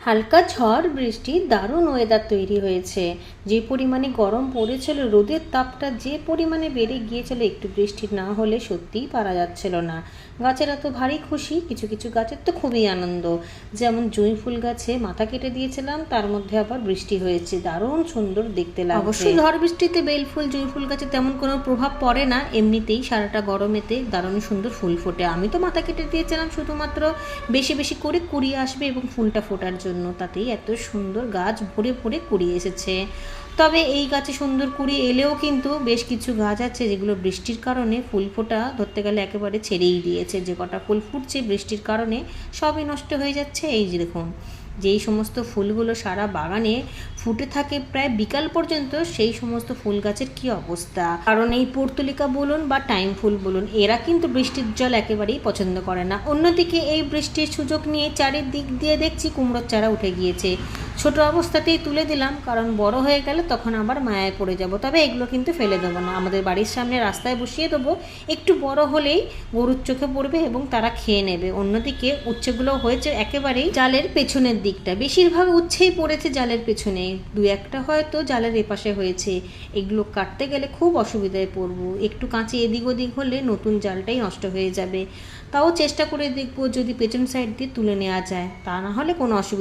হালকা ঝড় বৃষ্টি দারুণ ওয়েদার তৈরি হয়েছে। যে পরিমাণে গরম পড়েছিল, রোদের তাপটা যে পরিমাণে বেড়ে গিয়েছিল, একটু বৃষ্টি না হলে সত্যিই পারা যাচ্ছিল না। গাছেরা তো ভারী খুশি, কিছু কিছু গাছের তো খুবই আনন্দ। যেমন জুঁই ফুল গাছে মাথা কেটে দিয়েছিলাম, তার মধ্যে আবার বৃষ্টি হয়েছে, দারুণ সুন্দর দেখতে লাগছে। অবশ্যই ঝড় বৃষ্টিতে বেল ফুল জুঁই ফুল গাছে তেমন কোনো প্রভাব পড়ে না, এমনিতেই সারাটা গরমেতে দারুণ সুন্দর ফুল ফোটে। আমি তো মাথা কেটে দিয়েছিলাম শুধুমাত্র বেশি বেশি করে কুড়ি আসবে এবং ফুলটা ফোটার জন্য, তাতেই এত সুন্দর গাছ ভরে ভরে কুড়ি এসেছে। তবে এই গাছে সুন্দর কুড়ি এলেও কিন্তু বেশ কিছু গাছ আছে যেগুলো বৃষ্টির কারণে ফুল ফোটা ধরতে গেলে একেবারে ছেড়েই দিয়েছে। যে কটা ফুল ফুটছে বৃষ্টির কারণে সবই নষ্ট হয়ে যাচ্ছে। এই যে দেখুন, যেই সমস্ত ফুলগুলো সারা বাগানে ফুটে থাকে প্রায় বিকাল পর্যন্ত, সেই সমস্ত ফুল গাছের কী অবস্থা। কারণ এই পর্তুলিকা বলুন বা টাইম ফুল বলুন, এরা কিন্তু বৃষ্টির জল একেবারেই পছন্দ করে না। অন্যদিকে এই বৃষ্টির সুযোগ নিয়ে চারিদিক দিয়ে দেখছি কুমড়োর চারা উঠে গিয়েছে। ছোট অবস্থাতেই তুলে দিলাম, কারণ বড় হয়ে গেলে তখন আবার মায়ায় পড়ে যাব। তবে এগুলো কিন্তু ফেলে দেবো না, আমাদের বাড়ির সামনে রাস্তায় বসিয়ে দেবো। একটু বড় হলেই গরুর চোখে পড়বে এবং তারা খেয়ে নেবে। অন্যদিকে উচ্ছেগুলো হয়েছে একেবারেই জালের পেছনের দিকটা, বেশিরভাগ উচ্ছেই পড়েছে জালের পেছনে, দু একটা হয়তো জালের এপাশে হয়েছে। এগুলো কাটতে গেলে খুব অসুবিধায় পড়বো, একটু কাঁচি এদিক ওদিক হলে নতুন জালটাই নষ্ট হয়ে যাবে। তাও চেষ্টা করে দেখবো যদি পেছন সাইড দিয়ে তুলে নেওয়া যায়, তা না হলে কোনো অসুবিধা